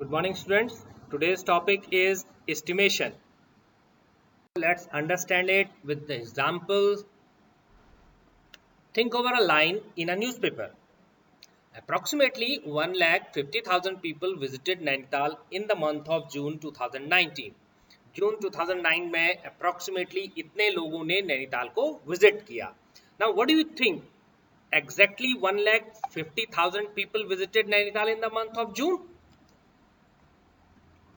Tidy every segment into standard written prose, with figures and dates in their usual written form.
Good morning, students. Today's topic is estimation. Let's understand it with the examples. Think over a line in a newspaper. Approximately 1,50,000 people visited Nainital in the month of June 2019. जून 2009 में approximately इतने लोगों ने नैनीताल को visit किया. Now, what do you think? Exactly 1,50,000 people visited Nainital in the month of June.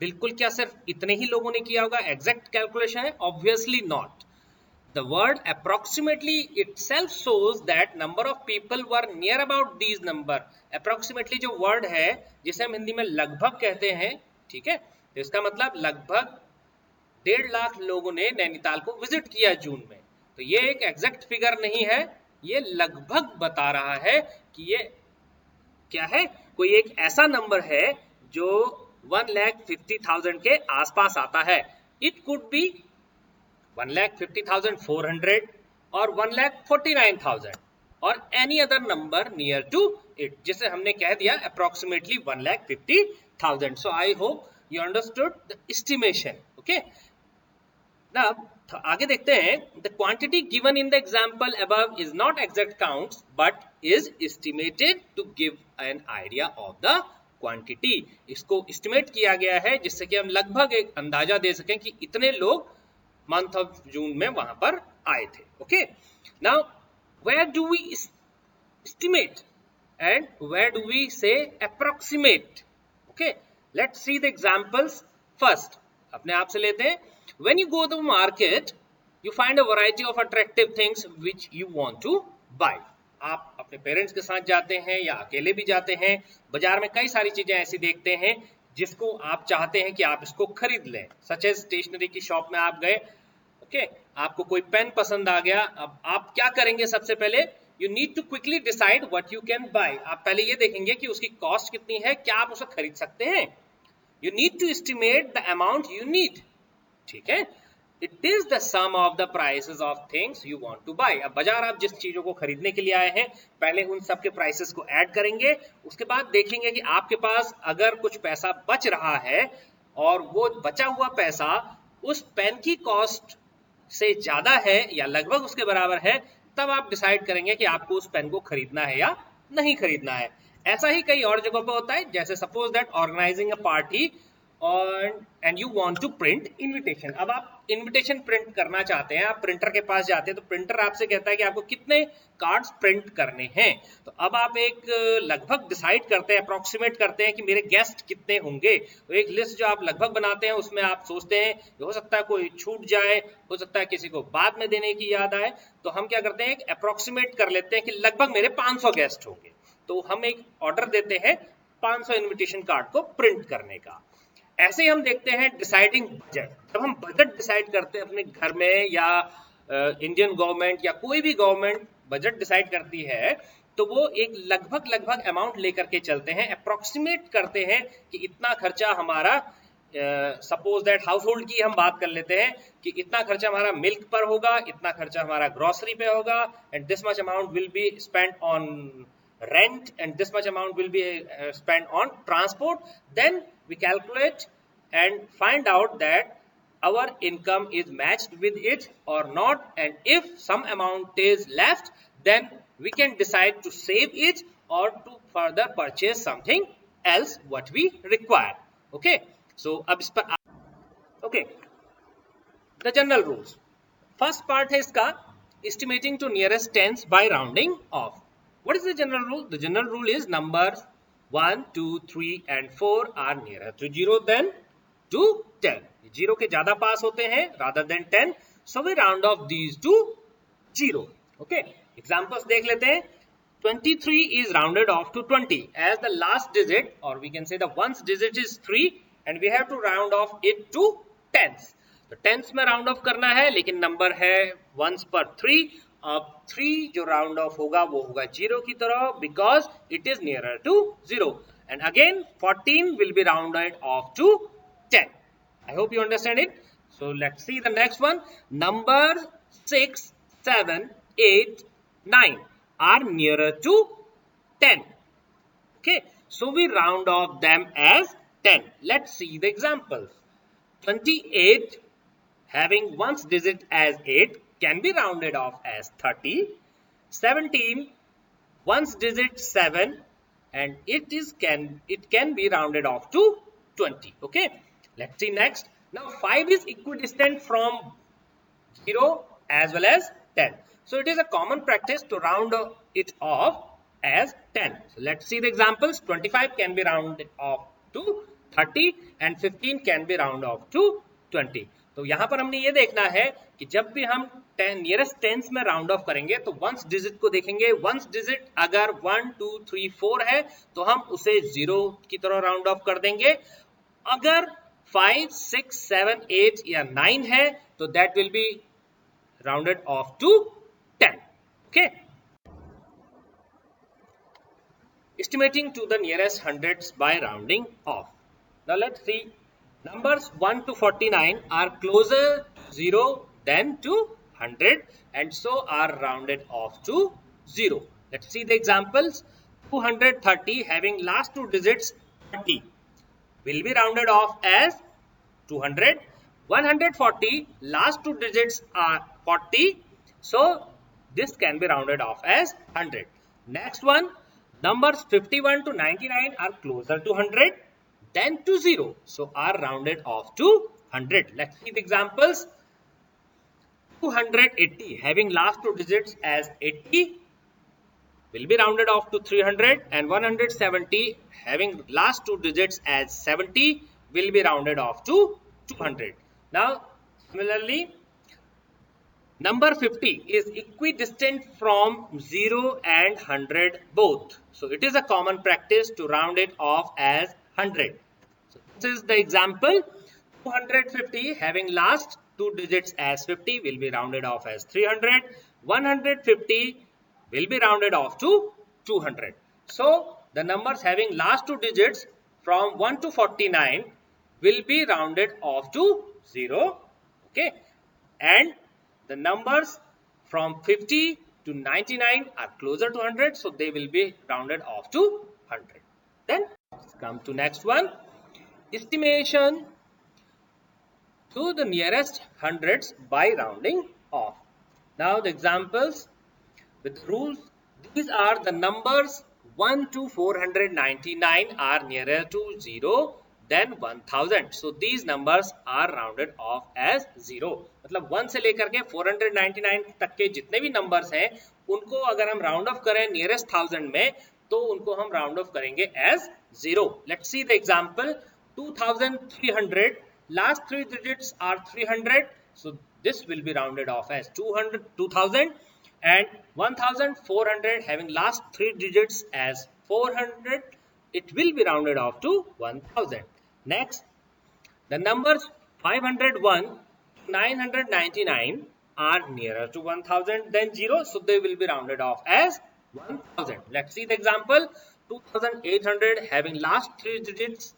बिल्कुल क्या सिर्फ इतने ही लोगों ने किया होगा? एग्जैक्ट कैलकुलेशन है? Obviously not. The word approximately itself shows that number of people were near about these number. Approximately जो वर्ड है जिसे हम हिंदी में लगभग कहते हैं, ठीक है, तो इसका मतलब लगभग 1.5 लाख लोगों ने नैनीताल को विजिट किया जून में. तो ये एक एग्जैक्ट फिगर नहीं है, ये लगभग बता रहा है कि ये क्या है, कोई एक ऐसा नंबर है जो 1,50,000 के आसपास आता है. इट कुड बी 1,50,400 और 1,49,000 और any other number near to it, जिसे हमने कह दिया approximately 1,50,000. So I hope you understood the estimation. Okay, now आगे देखते हैं. The quantity given in the example above is not exact counts but is estimated to give an idea of the quantity. इसको estimate किया गया है जिससे कि हम लगभग एक अंदाजा दे सकें कि इतने लोग मंथ ऑफ जून में वहां पर आए थे. Okay, now where do we estimate and where do we say approximate? Okay, let's see the examples first. अपने आप से लेते हैं. When you go to market you find a variety of attractive things which you want to buy. आप अपने parents के साथ जाते हैं या अकेले भी जाते हैं, बाजार में कई सारी चीजें ऐसी देखते हैं जिसको आप चाहते हैं कि आप इसको खरीद लें. सच एज स्टेशनरी की शॉप में आप गए, ओके, आपको कोई पेन पसंद आ गया. अब आप क्या करेंगे? सबसे पहले you need to quickly decide what you can buy. आप पहले ये देखेंगे कि उसकी कॉस्ट कितनी है, क्या आप उसे खरीद सकते हैं. You need to estimate the amount you need. ठीक है, it is the sum of the prices of things you want to buy. अब बाजार आप जिस चीजों को खरीदने के लिए आए हैं, पहले उन सब के प्राइसेस को ऐड करेंगे. उसके बाद देखेंगे कि आपके पास अगर कुछ पैसा बच रहा है और वो बचा हुआ पैसा उस पेन की कॉस्ट से ज्यादा है या लगभग उसके बराबर है, तब आप डिसाइड करेंगे कि आपको उस पेन को खरीदना है या नहीं खरीदना है. ऐसा ही कई और जगहों पर होता है. जैसे suppose that organizing a party and you want to print invitation. अब आप इनविटेशन प्रिंट करना चाहते हैं, आप प्रिंटर के पास जाते हैं, तो प्रिंटर आपसे कहता है कि आपको कितने कार्ड्स प्रिंट करने हैं. तो अब आप एक लगभग डिसाइड करते हैं, अप्रोक्सीमेट करते हैं कि मेरे गेस्ट कितने होंगे. तो एक लिस्ट जो आप लगभग बनाते हैं उसमें आप सोचते हैं हो सकता है कोई छूट जाए, हो सकता है किसी को बाद में देने की याद आए. तो हम क्या करते हैं, एक अप्रोक्सीमेट कर लेते हैं कि लगभग मेरे 500 गेस्ट होंगे. तो हम एक ऑर्डर देते हैं 500 इन्विटेशन कार्ड को प्रिंट करने का. ऐसे ही हम देखते हैं डिसाइडिंग बजट. जब हम बजट डिसाइड करते हैं अपने घर में या इंडियन गवर्नमेंट या कोई भी गवर्नमेंट बजट डिसाइड करती है, तो वो एक लगभग अमाउंट लेकर के चलते हैं, अप्रोक्सीमेट करते हैं कि इतना खर्चा हमारा, सपोज दैट हाउस होल्ड की हम बात कर लेते हैं कि इतना खर्चा हमारा मिल्क पर होगा, इतना खर्चा हमारा ग्रोसरी पे होगा, and this much amount will be spent on rent and this much amount will be spent on transport. Then we calculate and find out that our income is matched with it or not, and if some amount is left, then we can decide to save it or to further purchase something else what we require. Okay, so ab is par okay, the general rules. First part है इसका estimating to nearest tens by rounding off. What is the general rule? The general rule is numbers 1, 2, 3 and 4 are nearer to 0 than to 10. 0 के ज्यादा पास होते हैं rather than 10. So we round off these to 0. Okay. Examples देख लेते हैं. 23 is rounded off to 20 as the last digit, or we can say the ones digit is 3 and we have to round off it to tens. तो tens में round off करना है, लेकिन number है ones पर 3. अब 3 जो राउंड ऑफ होगा वो होगा 0 की तरह, because it is nearer to 0. And again 14 will be rounded off to 10. I hope you understand it. So let's see the next one. Number 6, 7, 8, 9 are nearer to 10. Okay, so we round off them as 10. Let's see the examples. 28 having one's digit as 8 can be rounded off as 30. 17 one's digit 7 and it can be rounded off to 20. Okay, let's see next. Now 5 is equidistant from 0 as well as 10. So it is a common practice to round it off as 10. So let's see the examples. 25 can be rounded off to 30 and 15 can be rounded off to 20. तो यहाँ पर हमने ये देखना है कि जब भी हम नियरेस्ट टेंस में राउंड ऑफ करेंगे तो वंस डिजिट को देखेंगे. वंस डिजिट अगर 1 2 3 4 है तो हम उसे 0 की तरह राउंड ऑफ कर देंगे. अगर 5 6 7 8 या 9 है तो that will be rounded off to 10. Okay, estimating to the nearest hundreds by rounding off. Now let's see, numbers 1 to 49 are closer to 0 than to 100 and so are rounded off to 0. Let's see the examples. 230 having last two digits 30 will be rounded off as 200. 140 last two digits are 40, so this can be rounded off as 100. Next one, numbers 51 to 99 are closer to 100 than to 0, so are rounded off to 100. Let's see the examples. 280 having last two digits as 80 will be rounded off to 300 and 170 having last two digits as 70 will be rounded off to 200. Now similarly, number 50 is equidistant from 0 and 100 both. So it is a common practice to round it off as 100. So this is the example. 250 having last two digits as 50 will be rounded off as 300. 150 will be rounded off to 200. So the numbers having last two digits from 1 to 49 will be rounded off to 0. Okay, and the numbers from 50 to 99 are closer to 100, so they will be rounded off to 100. Then let's come to next one, estimation to the nearest hundreds by rounding off. Now the examples with rules, these are the numbers 1 to 499 are nearer to 0 than 1000. So these numbers are rounded off as 0. मतलब 1 से लेकर के 499 तक के जितने भी numbers हैं उनको अगर हम राउंड ऑफ करें नियरेस्ट 1000 में तो उनको हम राउंड ऑफ करेंगे as 0. Let's see the example. 2300 last three digits are 300, so this will be rounded off as 2000 and 1400 having last three digits as 400, it will be rounded off to 1000. Next, the numbers 501 to 999 are nearer to 1000 than 0, so they will be rounded off as 1000. Let's see the example. 2800 having last three digits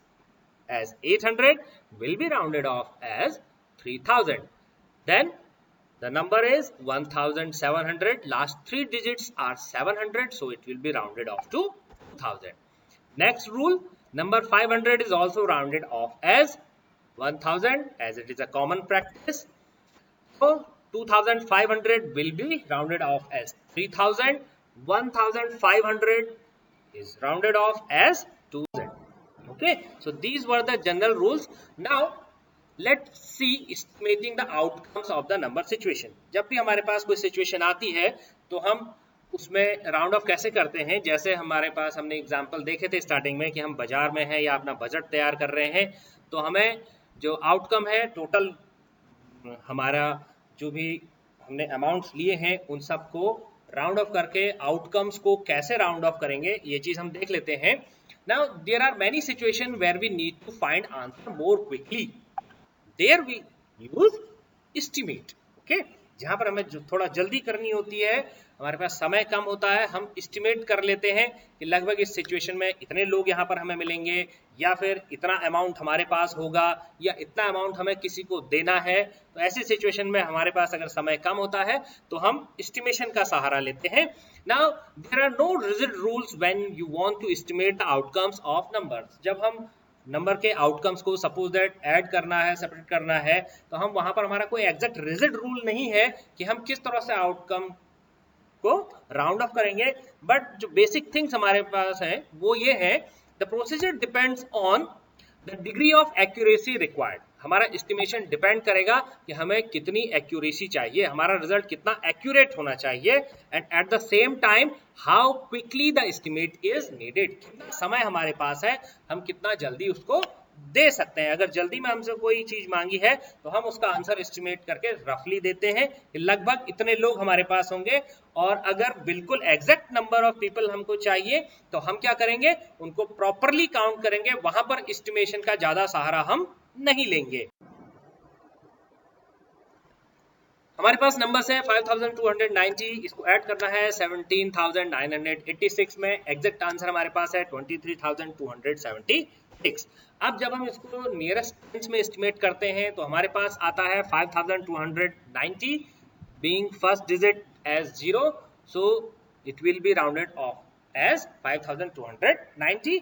as 800 will be rounded off as 3000. Then the number is 1700, last three digits are 700, so it will be rounded off to 2000. Next rule, number 500 is also rounded off as 1000 as it is a common practice. So 2500 will be rounded off as 3000. 1500 is rounded off as 2000. Okay, so these were the general rules. Now let's see estimating the outcomes of the number situation. जब भी हमारे पास कोई situation आती है तो हम उसमें round of कैसे करते हैं. जैसे हमारे पास हमने एग्जांपल देखे थे स्टार्टिंग में कि हम बाजार में हैं या अपना बजट तैयार कर रहे हैं, तो हमें जो आउटकम है टोटल हमारा जो भी हमने अमाउंट्स लिए हैं उन सबको राउंड ऑफ करके आउटकम्स को कैसे राउंड ऑफ करेंगे ये चीज हम देख लेते हैं. Now there are many situations where we need to find answer more quickly. There we use estimate. Okay, जहाँ पर हमें थोड़ा जल्दी करनी होती है, हमारे पास समय कम होता है, हम एस्टिमेट कर लेते हैं कि लगभग इस सिचुएशन में इतने लोग यहाँ पर हमें मिलेंगे या फिर इतना अमाउंट हमारे पास होगा या इतना अमाउंट हमें किसी को देना है. तो ऐसी सिचुएशन में हमारे पास अगर समय कम होता है तो हम एस्टिमेशन का सहारा लेते हैं. Now there are no rigid rules when you want to estimate the outcomes of numbers. जब हम नंबर के आउटकम्स को सपोज दैट ऐड करना है, सेपरेट करना है, तो हम वहां पर हमारा कोई एग्जैक्ट रिजिड रूल नहीं है कि हम किस तरह से आउटकम को राउंड ऑफ करेंगे, बट जो बेसिक थिंग्स हमारे पास है वो ये है, the procedure depends on the degree of accuracy required. हमारा एस्टिमेशन डिपेंड करेगा कि हमें कितनी एक्यूरेसी चाहिए, हमारा रिजल्ट कितना एक्यूरेट होना चाहिए, and at the same time how quickly the estimate is needed, कितना समय हमारे पास है, हम कितना जल्दी उसको दे सकते हैं। अगर जल्दी में हमसे कोई चीज मांगी है तो हम उसका आंसर एस्टिमेट करके रफली देते हैं कि लगभग इतने लोग हमारे पास होंगे, और अगर बिल्कुल एग्जैक्ट नंबर ऑफ पीपल हमको चाहिए तो हम क्या करेंगे, उनको प्रॉपरली काउंट करेंगे, वहां पर एस्टिमेशन का ज्यादा सहारा हम नहीं लेंगे। हमारे पास नंबर्स है 5290, इसको ऐड करना है 17986 में, एग्जैक्ट आंसर हमारे पास है 23276। अब जब हम इसको नियरेस्ट टेंस में एस्टिमेट करते हैं तो हमारे पास आता है 5290 being first digit as 0, so it will be rounded off as 5290।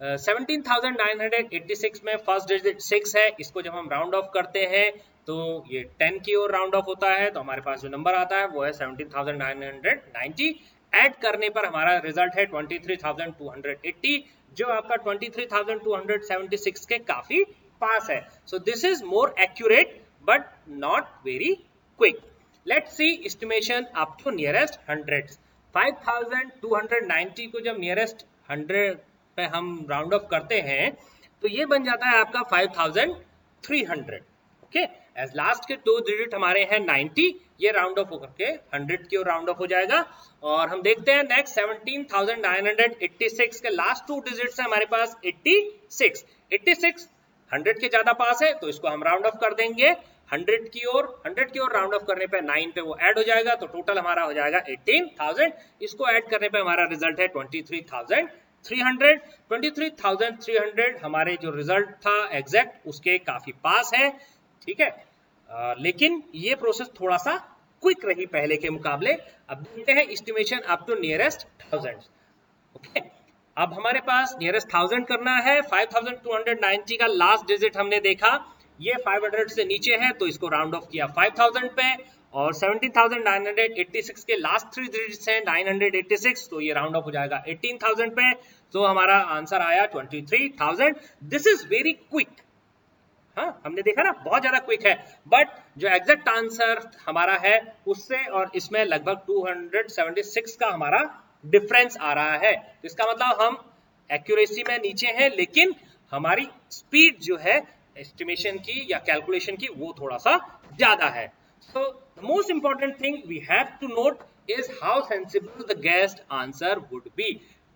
17986 में फर्स्ट डिजिट 6 है, इसको जब हम राउंड ऑफ करते हैं तो ये 10 की ओर राउंड ऑफ होता है, तो हमारे पास जो नंबर आता है वो है 17990। ऐड करने पर हमारा रिजल्ट है 23280, जो आपका 23276 के काफी पास है। So this is more accurate but not very quick. Let's see estimation up to nearest hundreds. 5290 को जब नियरेस्ट 100 पे हम राउंड ऑफ करते हैं तो ये बन जाता है आपका 5300। ओके, एज लास्ट के 2 डिजिट हमारे हैं 90, ये राउंड ऑफ होकर के 100 की ओर राउंड ऑफ हो जाएगा। और हम देखते हैं नेक्स्ट 17986 के लास्ट 2 डिजिट्स है हमारे पास 86। 86 100 के ज्यादा पास है तो इसको हम राउंड ऑफ कर देंगे 100 की ओर। 100 की ओर राउंड ऑफ करने पे 9 पे वो ऐड हो जाएगा, तो टोटल हमारा हो जाएगा 18000। इसको ऐड करने पे हमारा रिजल्ट है 23300। 23300 हमारे जो रिजल्ट था एग्जैक्ट उसके काफी पास है, ठीक है। लेकिन ये प्रोसेस थोड़ा सा क्विक रही पहले के मुकाबले। अब देखते हैं estimation up to nearest 1000। Okay, अब हमारे पास नियरेस्ट 1000 करना है। 5290 का लास्ट डिजिट हमने देखा ये 500 से नीचे है तो इसको राउंड ऑफ किया 5000 पे, और 17986 के लास्ट 3 डिजिट्स हैं 986, तो ये राउंड ऑफ हो जाएगा 18000 पे, तो हमारा आंसर आया 23000। This is very quick. हाँ, हमने देखा ना बहुत ज्यादा क्विक है, बट जो एग्जैक्ट आंसर हमारा है उससे और इसमें लगभग 276 का हमारा डिफरेंस आ रहा है। तो इसका मतलब हम एक्यूरेसी में नीचे हैं, लेकिन हमारी स्पीड जो है एस्टिमेशन की या कैलकुलेशन की वो थोड़ा सा ज्यादा है। So the most important thing we have to note is how sensible the guessed answer would be।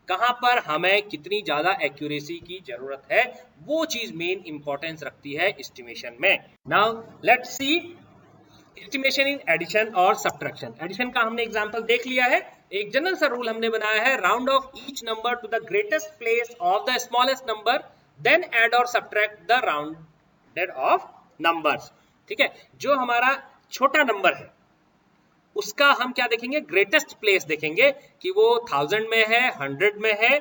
कहां पर हमें कितनी ज्यादा एक्यूरेसी की जरूरत है, वो चीज मेन इंपॉर्टेंस रखती है एस्टिमेशन में। Now let's see estimation in addition और सब्ट्रैक्शन। एडिशन का हमने एग्जांपल देख लिया है। एक जनरल सा रूल हमने बनाया है, round off each number to the greatest place of the smallest number, then add और subtract the rounded off numbers. ठीक है, जो हमारा छोटा नंबर है उसका हम क्या देखेंगे, ग्रेटेस्ट प्लेस देखेंगे कि वो 1000 में है, 100 में है,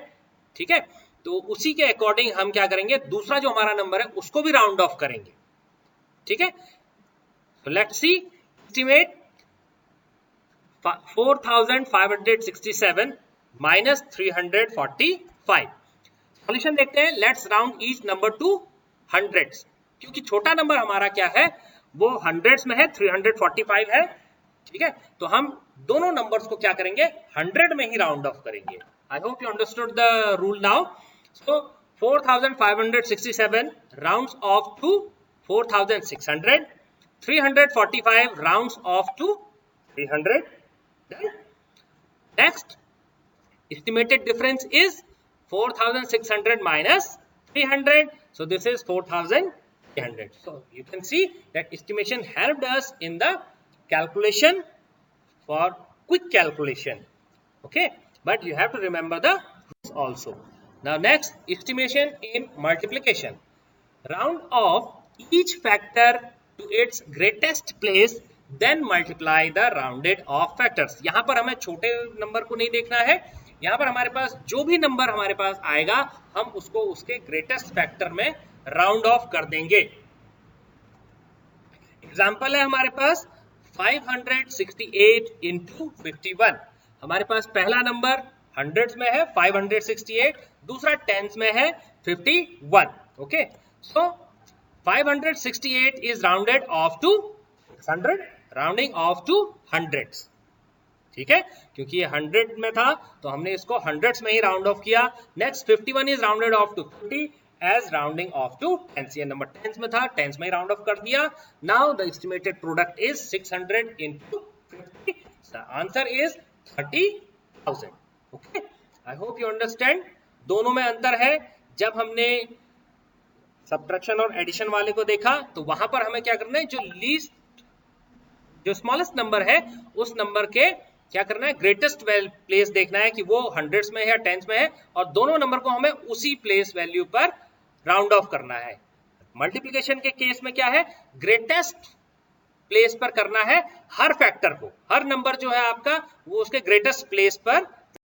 ठीक है। तो उसी के अकॉर्डिंग हम क्या करेंगे, दूसरा जो हमारा नंबर है उसको भी राउंड ऑफ करेंगे, ठीक है। So let's see estimate 4567 minus 345। Solution देखते हैं। Let's round each number to hundreds, क्योंकि छोटा नंबर हमारा क्या है वो हंड्रेड्स में है, 345 है, ठीक है। तो हम दोनों नंबर्स को क्या करेंगे, 100 में ही राउंड ऑफ करेंगे। I hope you understood the rule now. So 4567 rounds off to 4600, 345 rounds off to 300. Then next estimated difference is 4600 minus 300. So this is 4300. So you can see that estimation helped us in the calculation for quick calculation. Okay, but you have to remember the rules also. Now next, estimation in multiplication. Round off each factor to its greatest place, then multiply the rounded off factors। यहाँ पर हमें छोटे number को नहीं देखना है, यहाँ पर हमारे पास जो भी नंबर हमारे पास आएगा हम उसको उसके ग्रेटेस्ट फैक्टर में राउंड ऑफ कर देंगे। एग्जाम्पल है हमारे पास 568 इंटू 51। हमारे पास पहला नंबर हंड्रेड्स में है 568, दूसरा टेंस में है 51। Okay, so 568 is rounded off to 600, rounding off to hundreds. ठीक है, क्योंकि ये 100 में था तो हमने इसको हंड्रेड्स में ही राउंड ऑफ किया। Next 51 is rounded off to 50 as rounding off to tens. ये नंबर टेंस में था, टेंस में ही राउंड ऑफ कर दिया। Now the estimated product is 600 into 50। The answer is 30,000। Okay, I hope you understand. दोनों में अंतर है। जब हमने सब्ट्रैक्शन और एडिशन वाले को देखा तो वहां पर हमें क्या करना है, जो स्मॉलेस्ट नंबर है उस नंबर के क्या करना है, ग्रेटेस्ट प्लेस देखना है कि वो हंड्रेड्स में है या टेंस में है, और दोनों नंबर को हमें उसी प्लेस वैल्यू पर राउंड ऑफ करना है। मल्टीप्लिकेशन के केस में क्या है, ग्रेटेस्ट प्लेस पर करना है हर फैक्टर को, हर नंबर जो है आपका वो उसके ग्रेटेस्ट प्लेस पर